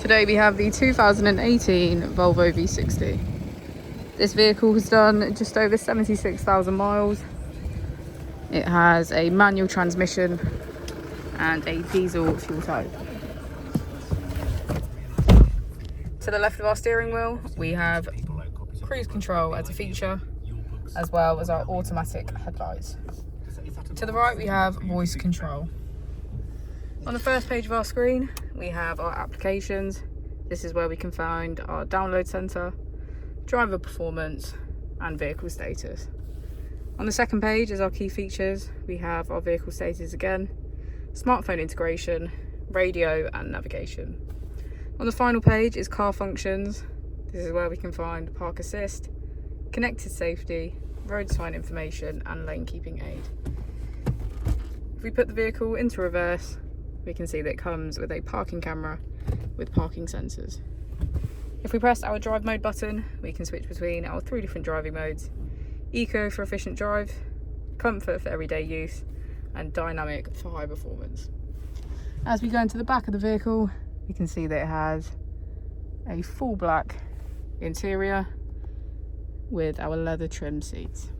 Today we have the 2018 Volvo V60. This vehicle has done just over 76,000 miles. It has a manual transmission and a diesel fuel type. To the left of our steering wheel, we have cruise control as a feature, as well as our automatic headlights. To the right, we have voice control. On the first page of our screen, we have our applications. This is where we can find our download center, driver performance, and vehicle status. On the second page is our key features. We have our vehicle status again, smartphone integration, radio, and navigation. On the final page is car functions. This is where we can find park assist, connected safety, road sign information, and lane keeping aid. If we put the vehicle into reverse, we can see that it comes with a parking camera with parking sensors. If we press our drive mode button, we can switch between our 3 different driving modes: eco for efficient drive, comfort for everyday use, and dynamic for high performance. As we go into the back of the vehicle, we can see that it has a full black interior with our leather trim seats.